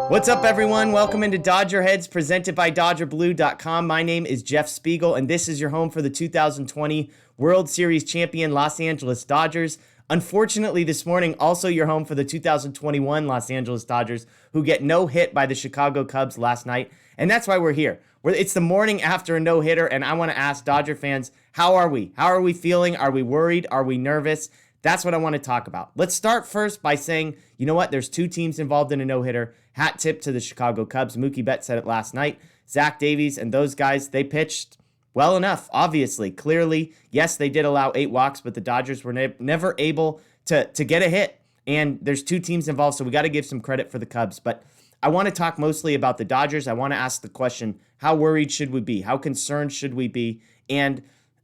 What's up, everyone? Welcome into DodgerHeads, presented by DodgerBlue.com. My name is Jeff Spiegel, and this is your home for the 2020 World Series champion Los Angeles Dodgers. Unfortunately, this morning, also your home for the 2021 Los Angeles Dodgers, who get no hit by the Chicago Cubs last night. And that's why we're here. It's the morning after a no-hitter, and I want to ask Dodger fans, how are we? How are we feeling? Are we worried? Are we nervous? That's what I want to talk about. Let's start first by saying, you know what? There's two teams involved in a no-hitter. Hat tip to the Chicago Cubs. Mookie Betts said it last night. Zach Davies and those guys, they pitched well enough, obviously. Clearly, yes, they did allow 8 walks, but the Dodgers were never able to get a hit. And there's two teams involved, so we got to give some credit for the Cubs. But I want to talk mostly about the Dodgers. I want to ask the question, how worried should we be? How concerned should we be? And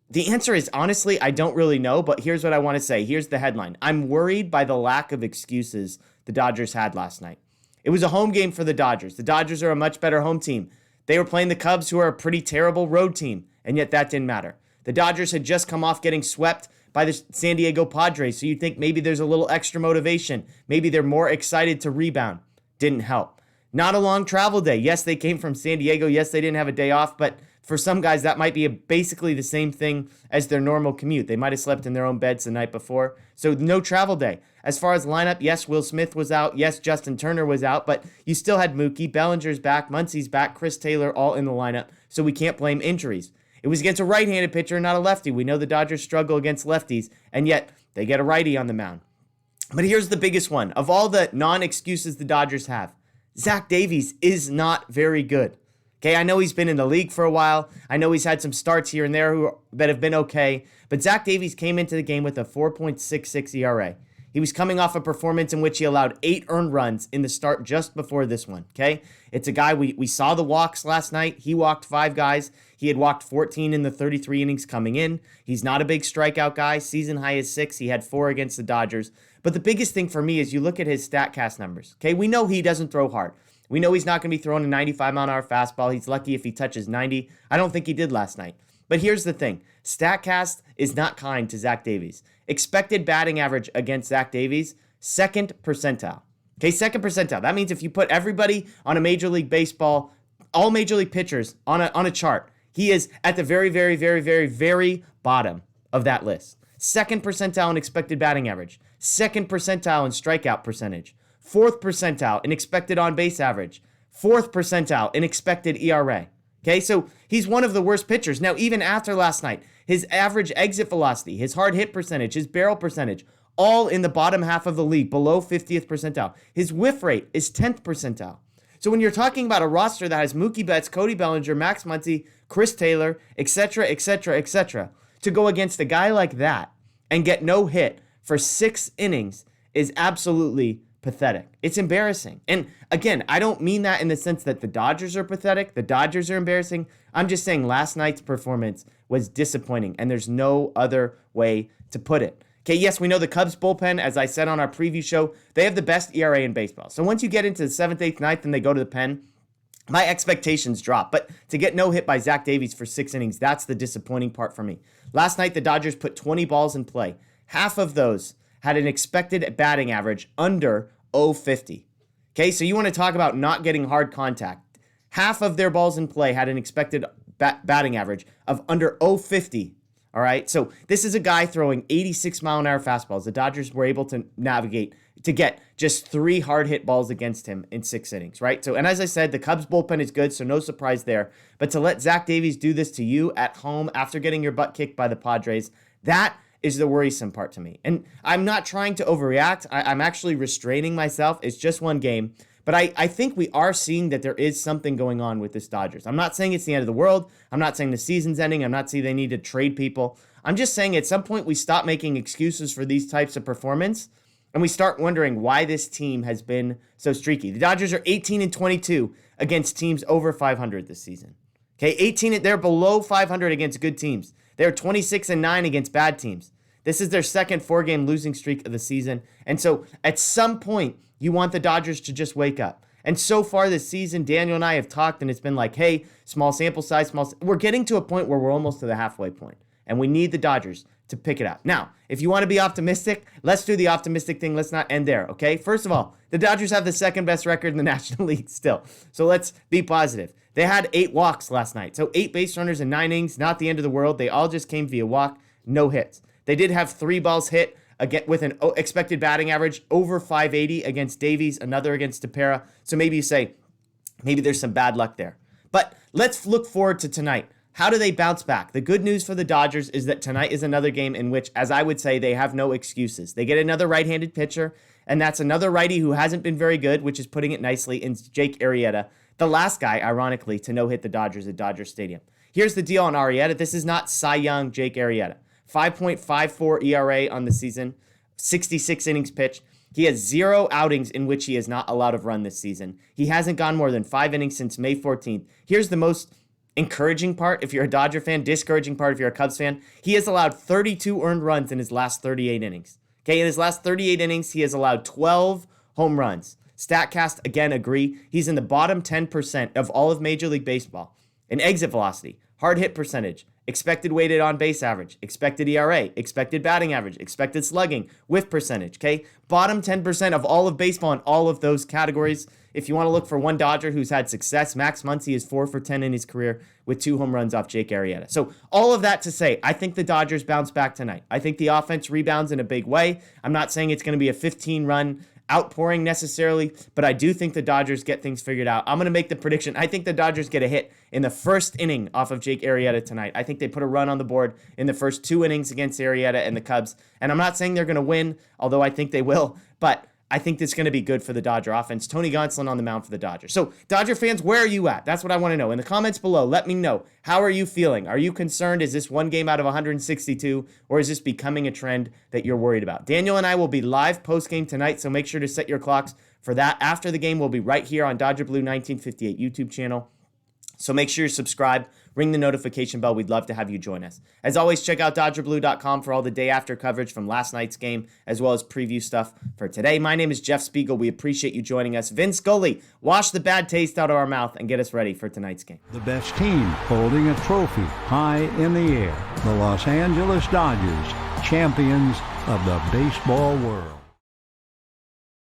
the answer is, honestly, I don't really know, but here's what I want to say. Here's the headline. I'm worried by the lack of excuses the Dodgers had last night. It was a home game for the Dodgers. The Dodgers are a much better home team. They were playing the Cubs, who are a pretty terrible road team, and yet that didn't matter. The Dodgers had just come off getting swept by the San Diego Padres, so you'd think maybe there's a little extra motivation. Maybe they're more excited to rebound. Didn't help. Not a long travel day. Yes, they came from San Diego. Yes, they didn't have a day off, but for some guys, that might be basically the same thing as their normal commute. They might have slept in their own beds the night before, so no travel day. As far as lineup, yes, Will Smith was out. Yes, Justin Turner was out, but you still had Mookie, Bellinger's back, Muncy's back, Chris Taylor all in the lineup, so we can't blame injuries. It was against a right-handed pitcher, not a lefty. We know the Dodgers struggle against lefties, and yet they get a righty on the mound. But here's the biggest one. Of all the non-excuses the Dodgers have, Zach Davies is not very good. Okay, I know he's been in the league for a while. I know he's had some starts here and there that have been okay. But Zach Davies came into the game with a 4.66 ERA. He was coming off a performance in which he allowed 8 earned runs in the start just before this one, okay? It's a guy, we saw the walks last night. He walked 5 guys. He had walked 14 in the 33 innings coming in. He's not a big strikeout guy. Season high is 6. He had 4 against the Dodgers. But the biggest thing for me is you look at his StatCast numbers, okay? We know he doesn't throw hard. We know he's not going to be throwing a 95-mile-an-hour fastball. He's lucky if he touches 90. I don't think he did last night. But here's the thing. StatCast is not kind to Zach Davies. Expected batting average against Zach Davies, 2nd percentile. Okay, 2nd percentile. That means if you put everybody on a Major League Baseball, all Major League pitchers on a chart, he is at the very, very, very, very, very bottom of that list. 2nd percentile in expected batting average. 2nd percentile in strikeout percentage. 4th percentile in expected on-base average. 4th percentile in expected ERA. Okay, so he's one of the worst pitchers. Now, even after last night, his average exit velocity, his hard hit percentage, his barrel percentage, all in the bottom half of the league, below 50th percentile. His whiff rate is 10th percentile. So when you're talking about a roster that has Mookie Betts, Cody Bellinger, Max Muncy, Chris Taylor, etc., etc., etc., to go against a guy like that and get no hit for 6 innings is absolutely pathetic. It's embarrassing. And again, I don't mean that in the sense that the Dodgers are pathetic. The Dodgers are embarrassing. I'm just saying last night's performance was disappointing, and there's no other way to put it. Okay, yes, we know the Cubs bullpen, as I said on our preview show, they have the best ERA in baseball. So once you get into the 7th, 8th, 9th, and they go to the pen, my expectations drop. But to get no hit by Zach Davies for 6 innings, that's the disappointing part for me. Last night, the Dodgers put 20 balls in play. Half of those had an expected batting average under 050. Okay, so you want to talk about not getting hard contact. Half of their balls in play had an expected batting average of under 050. All right, so this is a guy throwing 86-mile-an-hour fastballs. The Dodgers were able to navigate to get just 3 hard hit balls against him in 6 innings, right? So, and as I said, the Cubs bullpen is good, so no surprise there. But to let Zach Davies do this to you at home after getting your butt kicked by the Padres, that is the worrisome part to me. And I'm not trying to overreact. I'm actually restraining myself. It's just one game. But I think we are seeing that there is something going on with this Dodgers. I'm not saying it's the end of the world. I'm not saying the season's ending. I'm not saying they need to trade people. I'm just saying at some point we stop making excuses for these types of performance and we start wondering why this team has been so streaky. The Dodgers are 18-22 against teams over 500 this season. Okay, they're below 500 against good teams. They're 26-9 against bad teams. This is their second 4-game losing streak of the season. And so at some point, you want the Dodgers to just wake up. And so far this season, Daniel and I have talked, and it's been like, hey, small sample size, we're getting to a point where we're almost to the halfway point. And we need the Dodgers to pick it up. Now, if you want to be optimistic, let's do the optimistic thing. Let's not end there, okay? First of all, the Dodgers have the second best record in the National League still. So let's be positive. They had 8 walks last night. So 8 base runners in 9 innings, not the end of the world. They all just came via walk, no hits. They did have 3 balls hit again with an expected batting average over 580 against Davies, another against Tepera. So maybe you say, maybe there's some bad luck there. But let's look forward to tonight. How do they bounce back? The good news for the Dodgers is that tonight is another game in which, as I would say, they have no excuses. They get another right-handed pitcher, and that's another righty who hasn't been very good, which is putting it nicely, in Jake Arrieta, the last guy, ironically, to no-hit the Dodgers at Dodger Stadium. Here's the deal on Arrieta. This is not Cy Young Jake Arrieta. 5.54 ERA on the season, 66 innings pitched. He has 0 outings in which he has not allowed a run this season. He hasn't gone more than 5 innings since May 14th. Here's the most encouraging part if you're a Dodger fan, discouraging part if you're a Cubs fan. He has allowed 32 earned runs in his last 38 innings. Okay, in his last 38 innings, he has allowed 12 home runs. StatCast, again, agree. He's in the bottom 10% of all of Major League Baseball in exit velocity, hard hit percentage, expected weighted on base average, expected ERA, expected batting average, expected slugging, whiff percentage, okay? Bottom 10% of all of baseball in all of those categories. If you want to look for one Dodger who's had success, Max Muncy is 4 for 10 in his career with 2 home runs off Jake Arrieta. So all of that to say, I think the Dodgers bounce back tonight. I think the offense rebounds in a big way. I'm not saying it's going to be a 15-run outpouring necessarily, but I do think the Dodgers get things figured out. I'm going to make the prediction. I think the Dodgers get a hit in the first inning off of Jake Arrieta tonight. I think they put a run on the board in the first 2 innings against Arrieta and the Cubs. And I'm not saying they're going to win, although I think they will, but I think this is going to be good for the Dodger offense. Tony Gonsolin on the mound for the Dodgers. So, Dodger fans, where are you at? That's what I want to know. In the comments below, let me know. How are you feeling? Are you concerned? Is this one game out of 162, or is this becoming a trend that you're worried about? Daniel and I will be live post-game tonight, so make sure to set your clocks for that. After the game, we'll be right here on Dodger Blue 1958 YouTube channel. So make sure you subscribe, ring the notification bell. We'd love to have you join us. As always, check out DodgerBlue.com for all the day after coverage from last night's game, as well as preview stuff for today. My name is Jeff Spiegel. We appreciate you joining us. Vince Scully, wash the bad taste out of our mouth and get us ready for tonight's game. The best team holding a trophy high in the air. The Los Angeles Dodgers, champions of the baseball world.